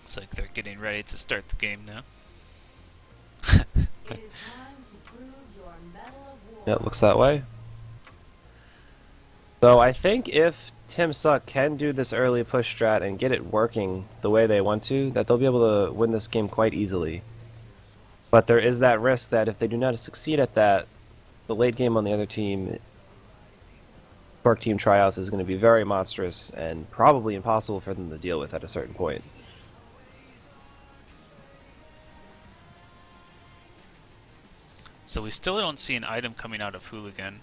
Looks like they're getting ready to start the game now. It is time to prove your mettle of Yeah, it war. looks that way. So I think if Tim Suck can do this early push strat and get it working the way they want to, that they'll be able to win this game quite easily. But there is that risk that if they do not succeed at that, the late game on the other team, Twerk team Tryouts, is going to be very monstrous and probably impossible for them to deal with at a certain point. So we still don't see an item coming out of Hooligan.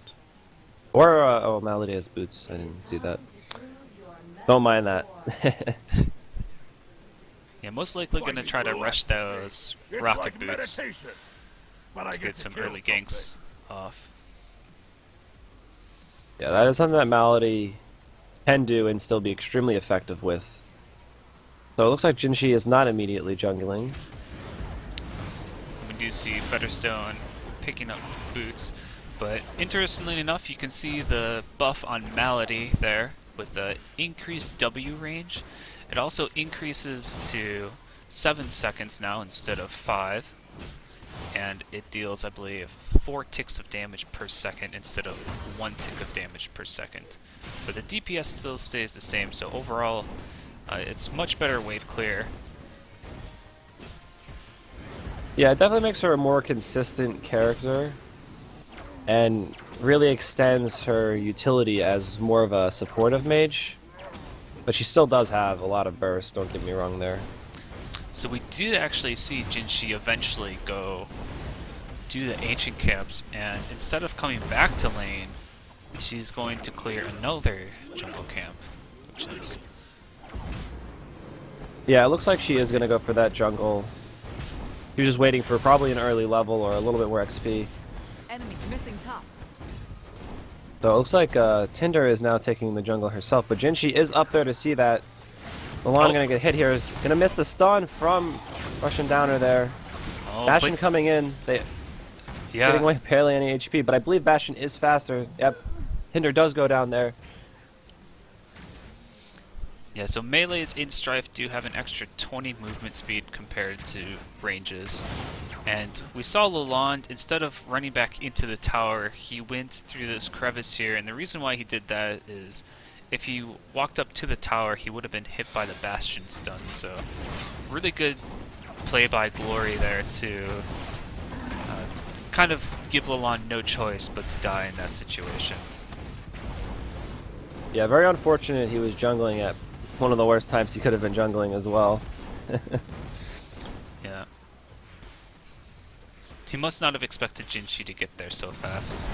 Or, oh, Malady has boots. I didn't see that. Don't mind that. Yeah, most likely going to try to rush those rocket boots to get some early ganks off. Yeah, that is something that Malady can do and still be extremely effective with. So it looks like Jinshi is not immediately jungling. We do see Featherstone picking up boots, but interestingly enough, you can see the buff on Malady there with the increased W range. It also increases to 7 seconds now instead of 5, and it deals, I believe, 4 ticks of damage per second instead of 1 tick of damage per second. But the DPS still stays the same, so overall, it's much better wave clear. Yeah, it definitely makes her a more consistent character and really extends her utility as more of a supportive mage. But she still does have a lot of burst, don't get me wrong there. So we did actually see Jinshi eventually go do the ancient camps, and instead of coming back to lane, she's going to clear another jungle camp, which is... Yeah, it looks like she is going to go for that jungle. She was just waiting for probably an early level or a little bit more XP. Enemy missing top. So it looks like Tinder is now taking the jungle herself, but Jinshi is up there to see that. Milan gonna get hit here. Is gonna miss the stun from Russian Downer there. Oh, Bastion coming in. They getting away barely any HP, but I believe Bastion is faster. Yep. Tinder does go down there. Yeah, so melees in Strife do have an extra 20 movement speed compared to ranges. And we saw Lalonde, instead of running back into the tower, he went through this crevice here, and the reason why he did that is if he walked up to the tower, he would have been hit by the Bastion stun. So really good play by Glory there to kind of give Lalonde no choice but to die in that situation. Yeah, very unfortunate he was jungling at one of the worst times he could have been jungling as well. Yeah. He must not have expected Jinshi to get there so fast.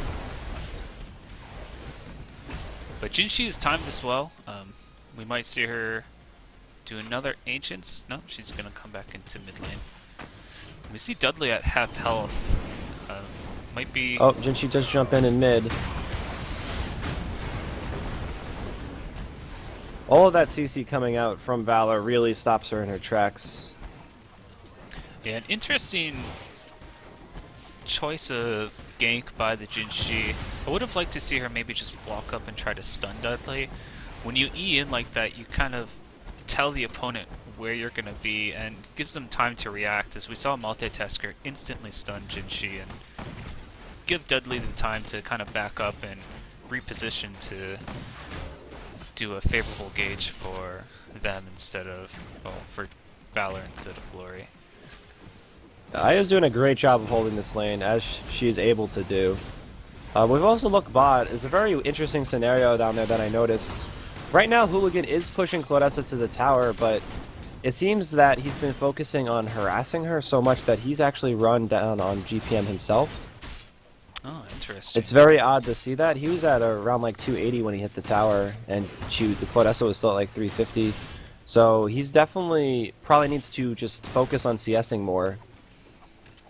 But Jinshi is timed as well. We might see her do another Ancients. No, she's going to come back into mid lane. We see Dudley at half health. Might be... Oh, Jinshi does jump in mid. All of that CC coming out from Valor really stops her in her tracks. Yeah, an interesting choice of gank by the Jinshi. I would have liked to see her maybe just walk up and try to stun Dudley. When you E in like that, you kind of tell the opponent where you're going to be and gives them time to react, as we saw Multitasker instantly stun Jinshi and give Dudley the time to kind of back up and reposition to do a favorable gauge for them instead of, well, for Valor instead of Glory. Aya's doing a great job of holding this lane, as she is able to do. We've also looked bot. It's a very interesting scenario down there that I noticed. Right now, Hooligan is pushing Claudessa to the tower, but it seems that he's been focusing on harassing her so much that he's actually run down on GPM himself. Oh, interesting. It's very odd to see that. He was at around like 280 when he hit the tower, and the Claudessa was still at like 350. So he's definitely probably needs to just focus on CSing more.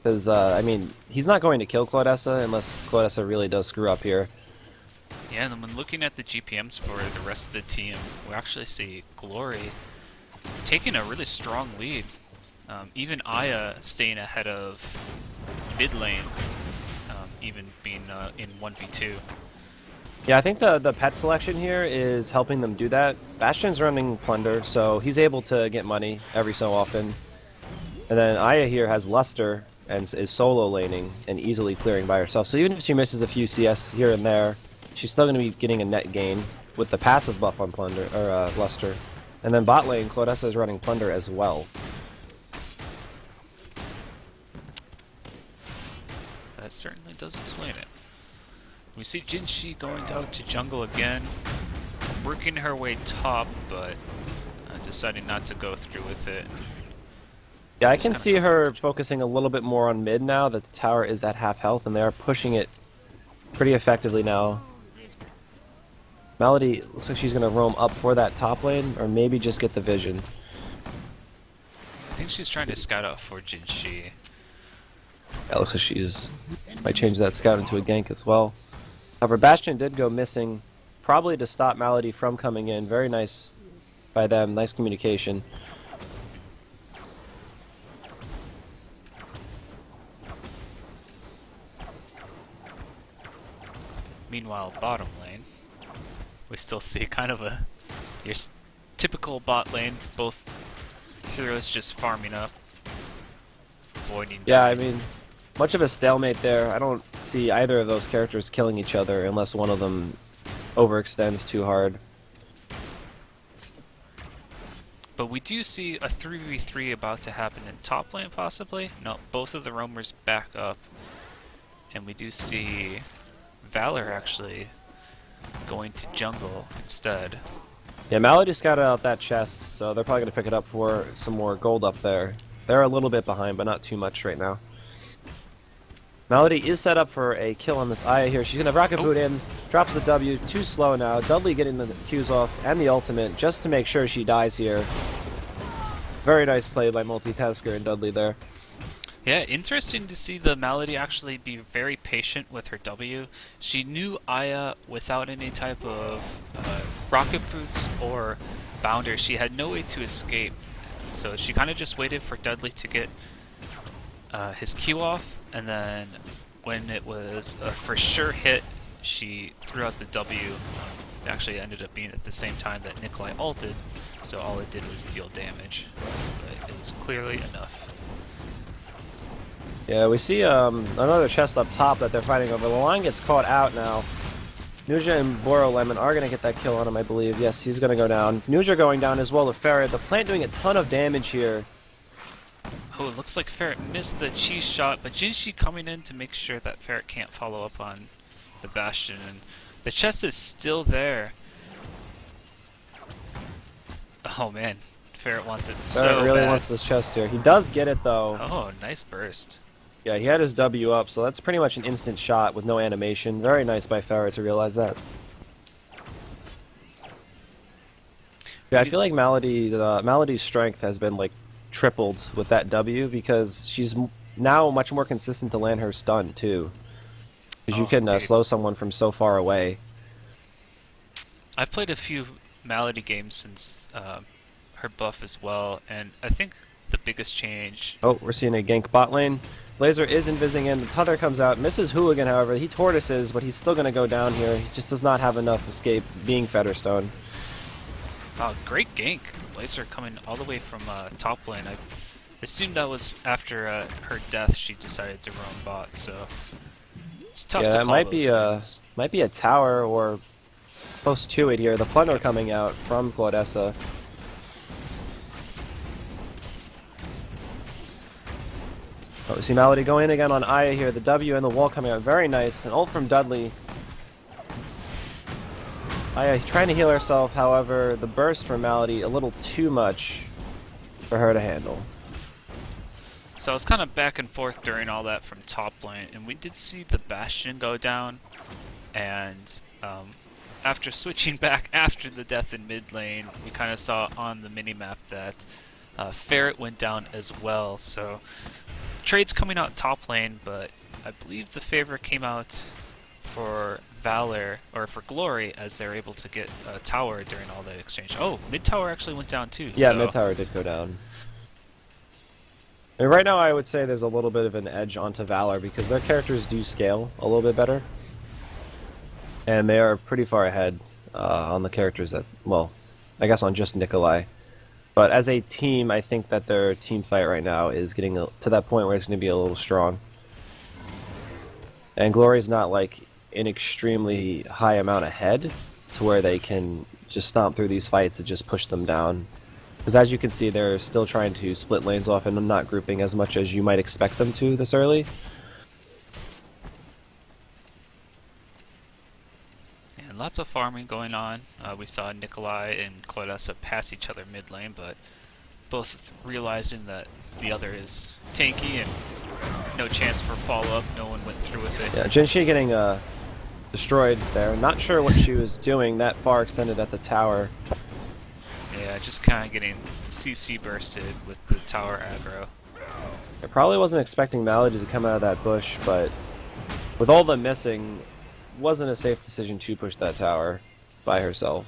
Because, I mean, he's not going to kill Claudessa unless Claudessa really does screw up here. Yeah, and then when looking at the GPMs for the rest of the team, we actually see Glory taking a really strong lead. Even Aya staying ahead of mid lane, even being in 1v2. Yeah, I think the pet selection here is helping them do that. Bastion's running Plunder, so he's able to get money every so often. And then Aya here has Luster and is solo laning and easily clearing by herself. So even if she misses a few CS here and there, she's still going to be getting a net gain with the passive buff on Plunder or Luster. And then bot lane, Claudessa is running Plunder as well. That certainly does explain it. We see Jinshi going down to jungle again, working her way top, but deciding not to go through with it. Yeah, I can see her focusing a little bit more on mid now that the tower is at half health, and they are pushing it pretty effectively now. Melody looks like she's going to roam up for that top lane, or maybe just get the vision. I think she's trying to scout out for Jinshi. Yeah, it looks like she's might change that scout into a gank as well. However, Bastion did go missing, probably to stop Malady from coming in. Very nice by them, nice communication. Meanwhile, bottom lane, we still see kind of your typical bot lane, both heroes just farming up, avoiding Yeah, I dying. mean, much of a stalemate there. I don't see either of those characters killing each other unless one of them overextends too hard. But we do see a 3v3 about to happen in top lane, possibly. No, both of the roamers back up. And we do see Valor actually going to jungle instead. Yeah, Malady scouted out that chest, so they're probably going to pick it up for some more gold up there. They're a little bit behind, but not too much right now. Malady is set up for a kill on this Aya here. She's going to rocket boot in, drops the W, too slow now. Dudley getting the Qs off and the ultimate just to make sure she dies here. Very nice play by Multitasker and Dudley there. Yeah, interesting to see the Malady actually be very patient with her W. She knew Aya without any type of rocket boots or bounder. She had no way to escape. So she kind of just waited for Dudley to get his Q off, and then when it was a for sure hit, she threw out the W. It actually ended up being at the same time that Nikolai ulted, so all it did was deal damage. But it was clearly enough. Yeah, we see another chest up top that they're fighting over. The line gets caught out now. Nuja and Boro Lemon are going to get that kill on him, I believe. Yes, he's going to go down. Nuja going down as well to Ferret. The plant doing a ton of damage here. Oh, it looks like Ferret missed the cheese shot, but Jinshi coming in to make sure that Ferret can't follow up on the Bastion. And the chest is still there. Oh man, Ferret wants it so Ferret really bad. wants this chest here. He does get it though. Oh, nice burst. Yeah, he had his W up, so that's pretty much an instant shot with no animation. Very nice by Ferret to realize that. Yeah, I feel like Malady's strength has been like tripled with that W because she's now much more consistent to land her stun too. Because you can dude. slow someone from so far away. I've played a few Malady games since her buff as well, and I think the biggest change... Oh, we're seeing a gank bot lane. Blazer is invising in. The Tether comes out. Misses Hooligan, however. He tortoises, but he's still going to go down here. He just does not have enough escape being Featherstone. Wow, great gank. Blazer coming all the way from top lane. I assumed that was after her death she decided to roam bot, so... It's tough Yeah, to that call might those things. might be a tower or close to it here. The Plunder coming out from Claudessa. Oh, we see Malady going in again on Aya here. The W and the wall coming out. Very nice. An ult from Dudley. Aya trying to heal herself, however, the burst from Malady a little too much for her to handle. So I was kind of back and forth during all that from top lane, and we did see the Bastion go down, and after switching back after the death in mid lane, we kind of saw on the minimap that Ferret went down as well, so trades coming out top lane, but I believe the favor came out for Valor, or for Glory, as they're able to get a tower during all that exchange. Oh, mid tower actually went down too. Yeah, so mid tower did go down. And right now I would say there's a little bit of an edge onto Valor because their characters do scale a little bit better. and they are pretty far ahead on the characters that, well, I guess on just Nikolai. But as a team, I think that their team fight right now is getting to that point where it's going to be a little strong. And Glory's not like an extremely high amount ahead to where they can just stomp through these fights and just push them down. Because as you can see, they're still trying to split lanes off and not grouping as much as you might expect them to this early. And lots of farming going on. We saw Nikolai and Claudessa pass each other mid lane, but both realizing that the other is tanky and no chance for follow-up. No one went through with it. Yeah, Jinshi getting destroyed there. Not sure what she was doing that far extended at the tower. Yeah, just kind of getting CC bursted with the tower aggro. I probably wasn't expecting Malady to come out of that bush, but with all the missing, wasn't a safe decision to push that tower by herself.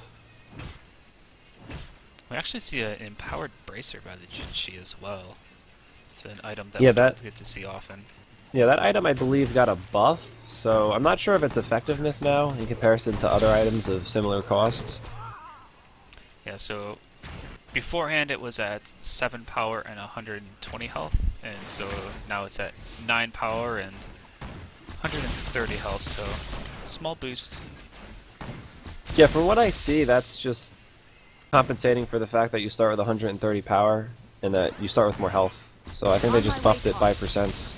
We actually see an empowered bracer by the Jinshi as well. It's an item that Yeah, we that- don't get to see often. Yeah, that item I believe got a buff, so I'm not sure of its effectiveness now in comparison to other items of similar costs. Yeah, so beforehand it was at 7 power and 120 health, and so now it's at 9 power and 130 health, so small boost. Yeah, from what I see, that's just compensating for the fact that you start with 130 power and that you start with more health. So I think they just buffed it by percents.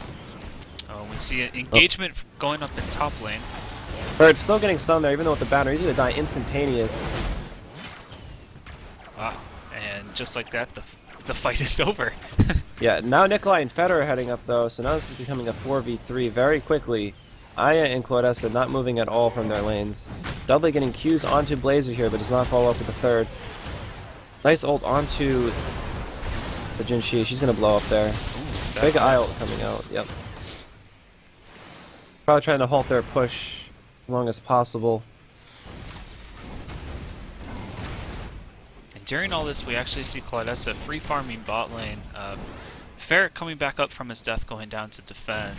Oh, we see an engagement going up in top lane. But it's still getting stunned there, even though with the banner, he's gonna die instantaneous. Wow, and just like that, the fight is over. Yeah, now Nikolai and Feder are heading up though, so now this is becoming a 4v3 very quickly. Aya and Claudessa not moving at all from their lanes. Dudley getting Qs onto Blazer here, but does not follow up with the third. Nice ult onto the Jinshi. She's gonna blow up there. Ooh, Big eye ult coming out. Yep. Probably trying to halt their push as long as possible. And during all this, we actually see Claudessa free farming bot lane. Ferret coming back up from his death, going down to defend.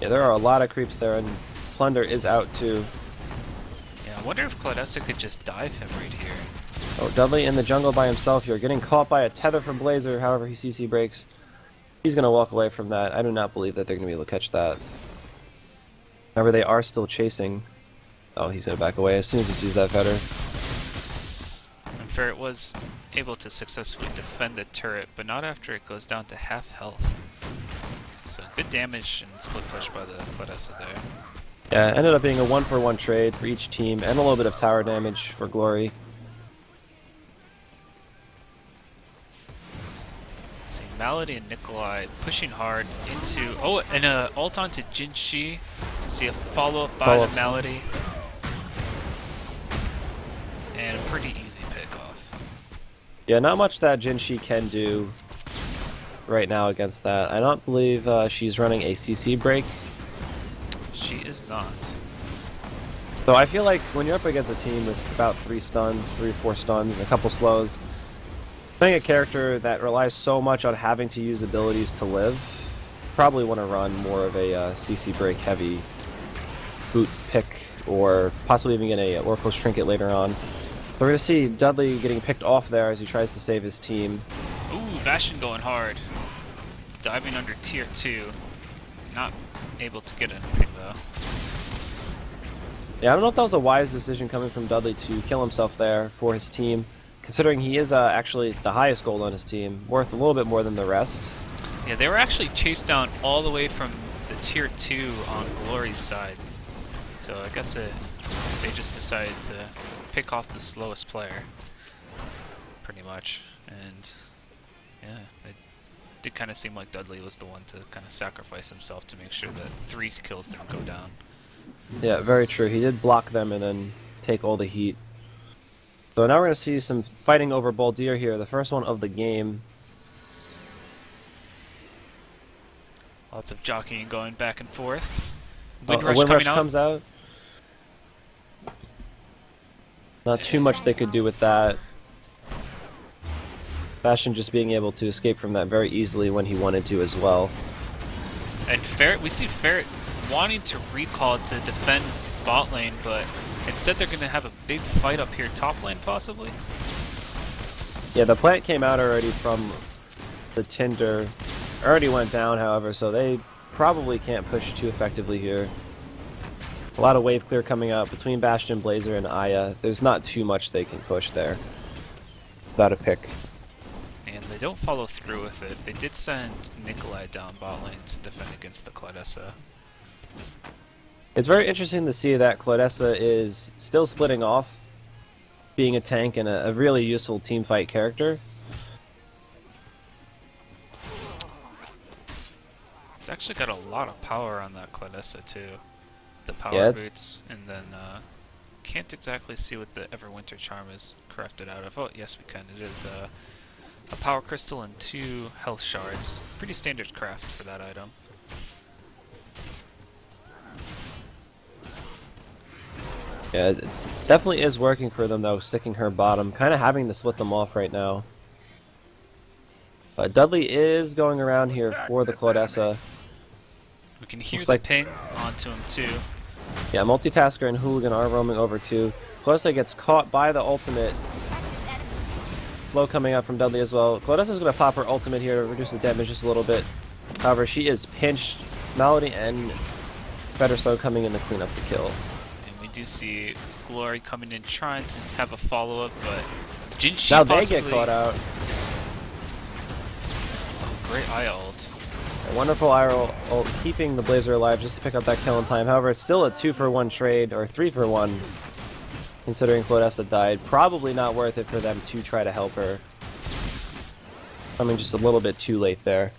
Yeah, there are a lot of creeps there, and Plunder is out too. Yeah, I wonder if Claudessa could just dive him right here. Oh, Dudley in the jungle by himself here, getting caught by a tether from Blazer, however he CC breaks. He's going to walk away from that. I do not believe that they're going to be able to catch that. However, they are still chasing. Oh, he's going to back away as soon as he sees that Feder. And Ferret was able to successfully defend the turret, but not after it goes down to half health. So good damage and split push by the Claudessa there. Yeah, it ended up being a 1-for-1 trade for each team, and a little bit of tower damage for Glory. See Malady and Nikolai pushing hard into and a ult onto Jinshi. See a follow up by the Malady. And a pretty easy pick off. Yeah, not much that Jinshi can do right now against that. I don't believe she's running a CC break. She is not. So I feel like when you're up against a team with about 3 or 4 stuns, a couple slows, playing a character that relies so much on having to use abilities to live, probably want to run more of a CC break heavy boot pick, or possibly even get a Oracle's Trinket later on. So we're going to see Dudley getting picked off there as he tries to save his team. Ooh, Bastion going hard. Diving under tier 2. Not able to get anything though. Yeah, I don't know if that was a wise decision coming from Dudley to kill himself there for his team, considering he is actually the highest gold on his team, worth a little bit more than the rest. Yeah, they were actually chased down all the way from the tier 2 on Glory's side. So I guess they just decided to pick off the slowest player, pretty much. And yeah, it did kind of seem like Dudley was the one to kind of sacrifice himself to make sure that 3 kills didn't go down. Yeah, very true. He did block them and then take all the heat. So now we're going to see some fighting over Baldir here, the first one of the game. Lots of jockeying going back and forth. A Windrush Windrush coming out. comes out. Not too much they could do with that. Bastion just being able to escape from that very easily when he wanted to as well. And Ferret, we see Ferret wanting to recall to defend bot lane, but instead they're going to have a big fight up here top lane, possibly. Yeah, the plant came out already from the Tinder. Already went down, however, so they probably can't push too effectively here. A lot of wave clear coming out between Bastion, Blazer, and Aya. There's not too much they can push there without a pick. And they don't follow through with it. They did send Nikolai down bot lane to defend against the Claudessa. It's very interesting to see that Claudessa is still splitting off, being a tank and a really useful teamfight character. It's actually got a lot of power on that Claudessa too. The power boots, and then can't exactly see what the Everwinter Charm is crafted out of. Oh, yes we can. It is a power crystal and 2 health shards. Pretty standard craft for that item. Yeah, it definitely is working for them though, sticking her bottom. Kind of having to split them off right now. But Dudley is going around here for the Claudessa. We can hear Looks the like- ping onto him too. Yeah, Multitasker and Hooligan are roaming over too. Claudessa gets caught by the ultimate. Blow coming out from Dudley as well. Claudessa's going to pop her ultimate here to reduce the damage just a little bit. However, she is pinched. Malady and Better So coming in to clean up the kill. And we do see Glory coming in trying to have a follow-up, but Jinshi Now possibly... they get caught out. Oh, great eye ult. A wonderful IRL ult keeping the Blazer alive just to pick up that kill in time. However, it's still a 2-for-1 trade, or 3-for-1, considering Claudessa died. Probably not worth it for them to try to help her. Coming just a little bit too late there.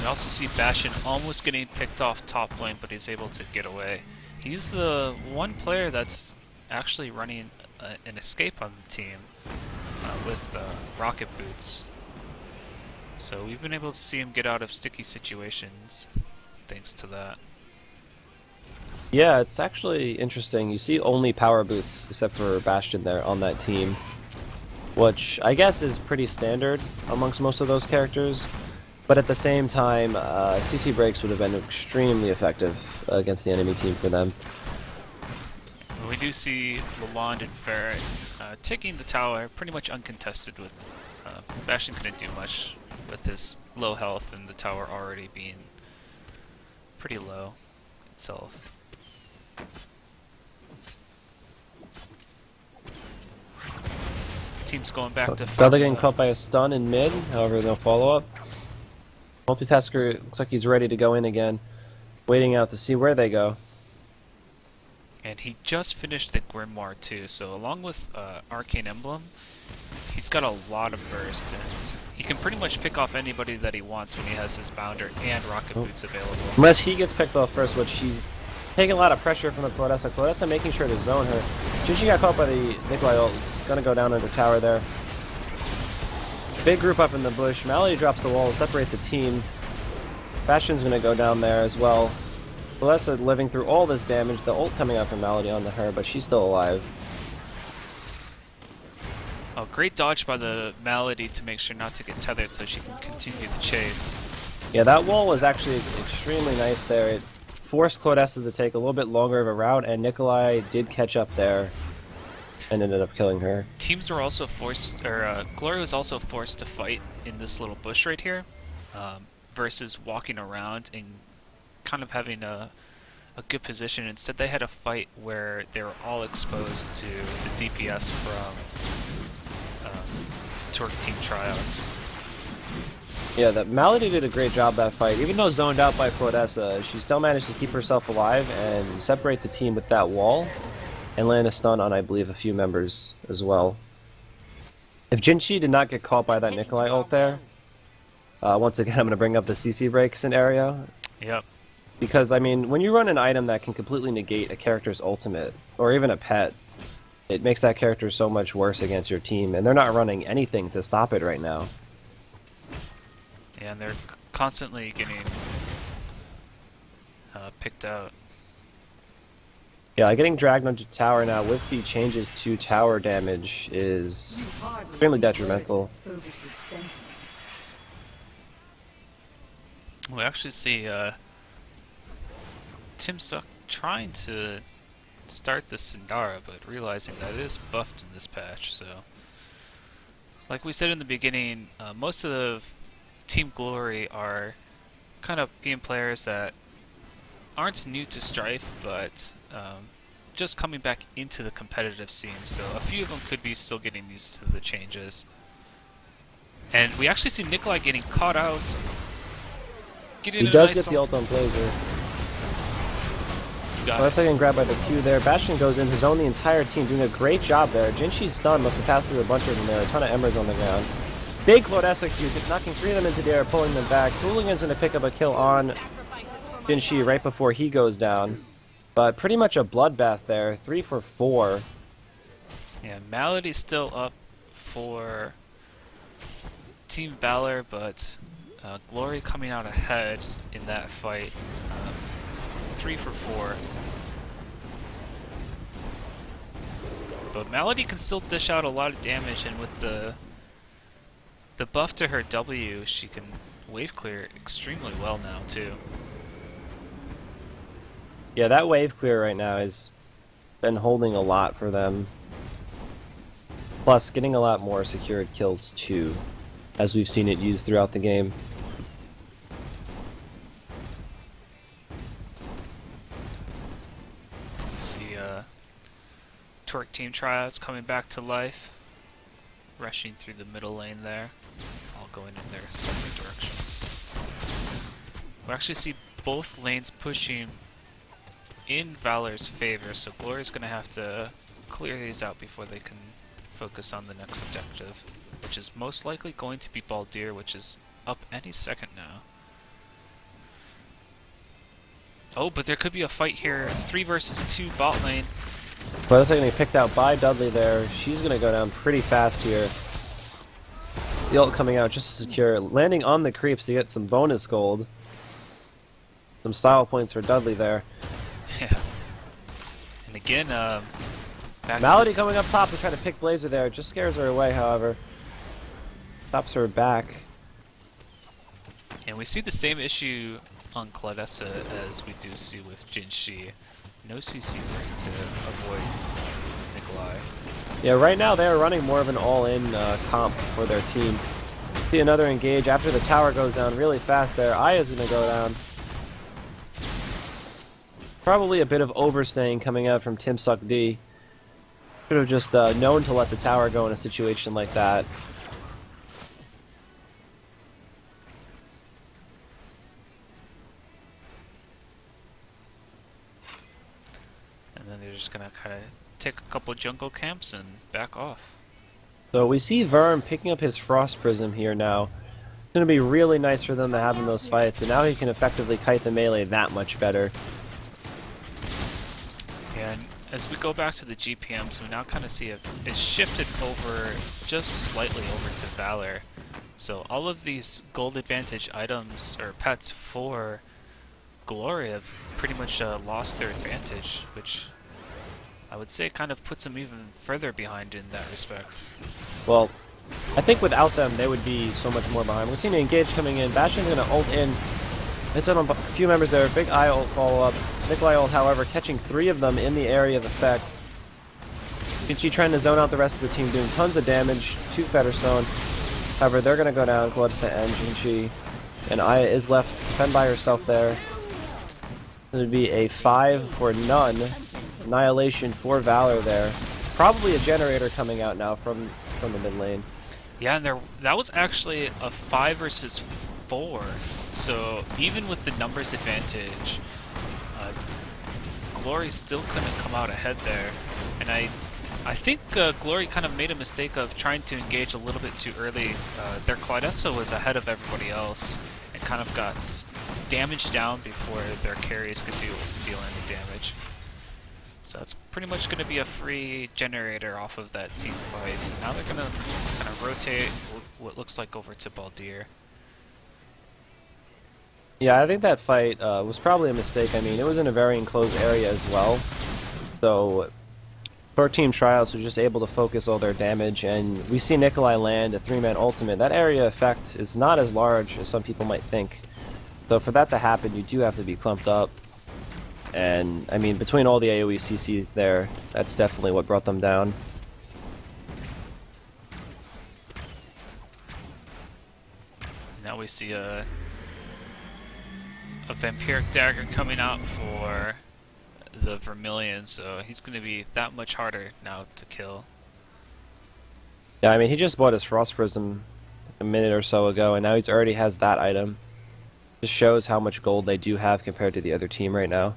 We also see Bastion almost getting picked off top lane, but he's able to get away. He's the one player that's actually running an escape on the team with rocket boots. So we've been able to see him get out of sticky situations thanks to that. Yeah, it's actually interesting. You see only power boots, except for Bastion there on that team. Which I guess is pretty standard amongst most of those characters. But at the same time, CC breaks would have been extremely effective against the enemy team for them. We do see Lalonde and Ferret taking the tower pretty much uncontested with Bastion couldn't do much with his low health and the tower already being pretty low itself. Team's going back to Dudley getting caught by a stun in mid, however no follow-up. Multitasker looks like he's ready to go in again, waiting out to see where they go. And he just finished the Grimoire too, so along with Arcane Emblem, he's got a lot of burst, and he can pretty much pick off anybody that he wants when he has his Bounder and Rocket Boots available. Unless he gets picked off first, which he's taking a lot of pressure from the Claudessa. Claudessa making sure to zone her. Jinshi got caught by the Nikolai ult. He's gonna go down under tower there. Big group up in the bush. Malady drops the wall to separate the team. Bastion's gonna go down there as well. Claudessa living through all this damage. The ult coming out from Malady onto her, but she's still alive. Oh, great dodge by the Malady to make sure not to get tethered so she can continue the chase. Yeah, that wall was actually extremely nice there. It forced Claudessa to take a little bit longer of a route, and Nikolai did catch up there and ended up killing her. Teams were also forced, or Glory was also forced to fight in this little bush right here, versus walking around and kind of having a good position. Instead, they had a fight where they were all exposed to the DPS from Twerk Team Tryouts. Yeah, that Malady did a great job that fight. Even though zoned out by Claudessa, she still managed to keep herself alive and separate the team with that wall and land a stun on, I believe, a few members as well. If Jinshi did not get caught by that Nikolai ult there, once again, I'm going to bring up the CC break scenario. Yep. Because, I mean, when you run an item that can completely negate a character's ultimate, or even a pet, it makes that character so much worse against your team, and they're not running anything to stop it right now. And they're constantly getting picked out. Yeah, getting dragged onto tower now with the changes to tower damage is extremely detrimental. We actually see Tim Suck trying to start the Sindara, but realizing that it is buffed in this patch, so... Like we said in the beginning, most of the Team Glory are kind of being players that aren't new to Strife, but just coming back into the competitive scene, so a few of them could be still getting used to the changes. And we actually see Nikolai getting caught out. Getting He does get the ult on Blazer. Well, that's getting grabbed by the Q there. Bastion goes in, his own the entire team, doing a great job there. Jinshi's stun must have passed through a bunch of them there. A ton of embers on the ground. Big Claudessa Q, knocking 3 of them into the air, pulling them back. Hooligan's going to pick up a kill on Jinshi right before he goes down. But pretty much a bloodbath there. 3 for 4. Yeah, Malady's still up for Team Valor, but Glory coming out ahead in that fight. 3 for 4. But Malady can still dish out a lot of damage, and with the buff to her W, she can wave clear extremely well now too. Yeah, that wave clear right now has been holding a lot for them. Plus, getting a lot more secured kills too, as we've seen it used throughout the game. See Twerk team tryouts coming back to life, rushing through the middle lane there, all going in their separate directions. We actually see both lanes pushing in Valor's favor, so Glory's going to have to clear these out before they can focus on the next objective, which is most likely going to be Baldir, which is up any second now. Oh, but there could be a fight here. 3 versus 2 bot lane. But that's getting picked out by Dudley there. She's going to go down pretty fast here. The ult coming out just to secure. Landing on the creeps to get some bonus gold. Some style points for Dudley there. Yeah. And again, Malady coming up top to try to pick Blazer there. Just scares her away, however. Stops her back. And we see the same issue on Claudessa as we do see with Jinshi. No CC break to avoid Nikolai. Yeah, right now they are running more of an all-in comp for their team. See another engage after the tower goes down really fast there. Aya's going to go down. Probably a bit of overstaying coming out from Tim Suck D. Should have just known to let the tower go in a situation like that. And then they're just going to kind of take a couple jungle camps and back off. So we see Verm picking up his Frost Prism here now. It's going to be really nice for them to have in those fights, and now he can effectively kite the melee that much better. Yeah, and as we go back to the GPMs, we now kind of see it's shifted over just slightly over to Valor. So all of these gold advantage items or pets for Glory have pretty much lost their advantage, which I would say kind of puts them even further behind in that respect. Well, I think without them, they would be so much more behind. We've seen an engage coming in. Bastion's going to ult in. It's on a few members there. Big eye ult follow-up. Nikolai ult, however, catching 3 of them in the area of effect. Jinchi trying to zone out the rest of the team, doing tons of damage to Fetterstone. However, they're going to go down. Claudissa and Jinchi. And Aya is left to defend by herself there. It would be a 5 for none. Annihilation for Valor there. Probably a generator coming out now from the mid lane. Yeah, and that was actually a 5 versus 4. So even with the numbers advantage, Glory still couldn't come out ahead there. And I think Glory kind of made a mistake of trying to engage a little bit too early. Their Claudessa was ahead of everybody else and kind of got damaged down before their carries could deal any damage. So that's pretty much going to be a free generator off of that team fight. So now they're going to kind of rotate what looks like over to Baldir. Yeah, I think that fight was probably a mistake. I mean, it was in a very enclosed area as well. So, Twerk Team Tryouts was just able to focus all their damage, and we see Nikolai land a 3-man ultimate. That area effect is not as large as some people might think. So for that to happen, you do have to be clumped up. And I mean, between all the AoE CC there, that's definitely what brought them down. Now we see a vampiric dagger coming out for the Vermilion, so he's going to be that much harder now to kill. Yeah, I mean, he just bought his Frost Prism a minute or so ago, and now he already has that item. Just shows how much gold they do have compared to the other team right now.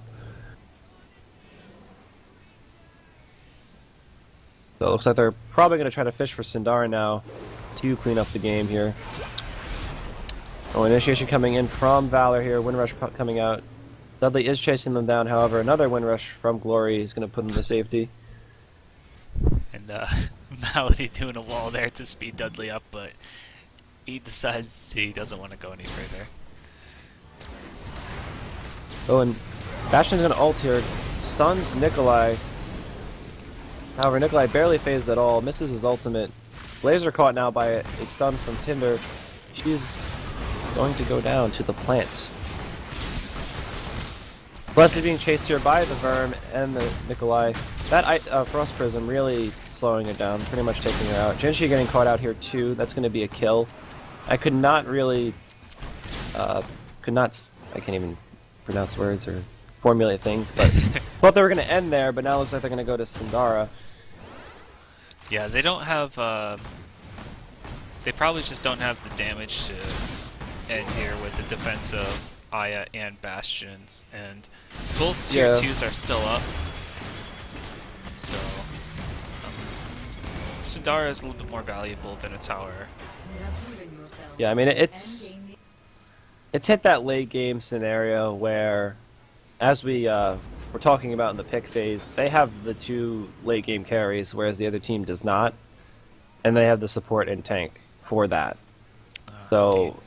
So it looks like they're probably going to try to fish for Sindara now to clean up the game here. Oh, initiation coming in from Valor here. Windrush coming out. Dudley is chasing them down, however. Another Windrush from Glory is going to put them to safety. And Malady doing a wall there to speed Dudley up, but he decides he doesn't want to go any further. Oh, and Bastion's going to ult here. Stuns Nikolai. However, Nikolai barely phased at all. Misses his ultimate. Laser caught now by a stun from Tinder. She's going to go down to the plant. Blessed being chased here by the Verm and the Nikolai. That Frost Prism really slowing it down, pretty much taking her out. Jinshi getting caught out here too. That's going to be a kill. I could not really, I can't even pronounce words or formulate things, but thought they were going to end there, but now it looks like they're going to go to Sindara. Yeah, they don't have, they probably just don't have the damage to end here with the defense of Aya and Bastions, and both tier 2s are still up, so Sindara is a little bit more valuable than a tower. Yeah, I mean, it's hit that late game scenario where, as we were talking about in the pick phase, they have the two late game carries, whereas the other team does not, and they have the support and tank for that. So, Indeed.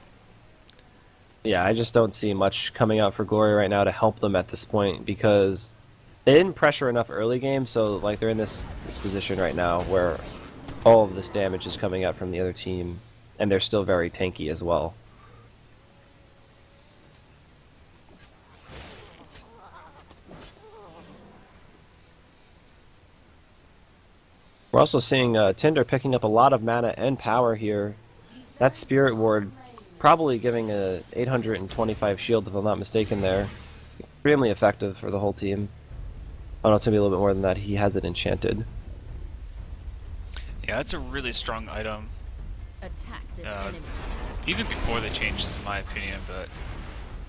yeah, I just don't see much coming out for Glory right now to help them at this point, because they didn't pressure enough early game, so like they're in this position right now where all of this damage is coming out from the other team, and they're still very tanky as well. We're also seeing Tinder picking up a lot of mana and power here. That Spirit Ward probably giving a 825 shield, if I'm not mistaken there. Extremely effective for the whole team. Oh no, it's going to be a little bit more than that. He has it enchanted. Yeah, it's a really strong item, Attack this enemy. even before the changes in my opinion, but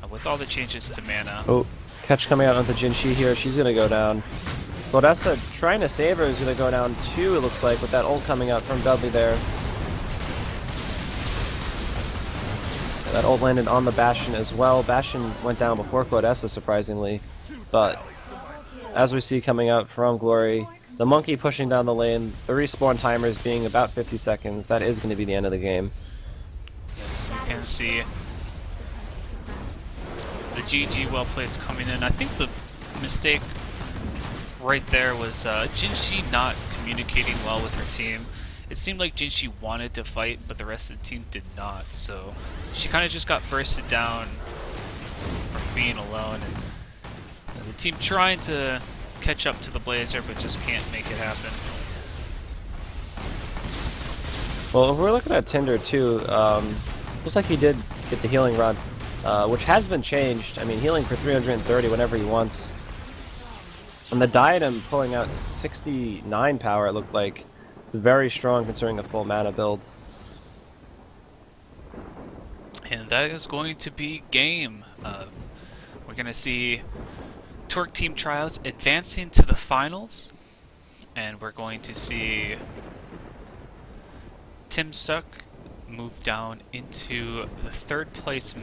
with all the changes to mana. Oh, catch coming out onto Jinshi here. She's going to go down. Lodessa trying to save her is going to go down too, it looks like, with that ult coming out from Dudley there. That ult landed on the Bastion as well. Bastion went down before Claudessa, surprisingly. But as we see coming out from Glory, the Monkey pushing down the lane, the respawn timers being about 50 seconds, that is going to be the end of the game. You can see the GG well played's coming in. I think the mistake right there was Jinshi not communicating well with her team. It seemed like Jinshi wanted to fight, but the rest of the team did not, so she kind of just got bursted down from being alone, and the team trying to catch up to the Blazer, but just can't make it happen. Well, if we're looking at Tinder too, looks like he did get the healing rod, which has been changed. I mean, healing for 330 whenever he wants. And the Diadem pulling out 69 power, it looked like. It's very strong considering a full mana build. And that is going to be game. We're going to see Twerk Team Tryouts advancing to the finals. And we're going to see Tim Suck move down into the third place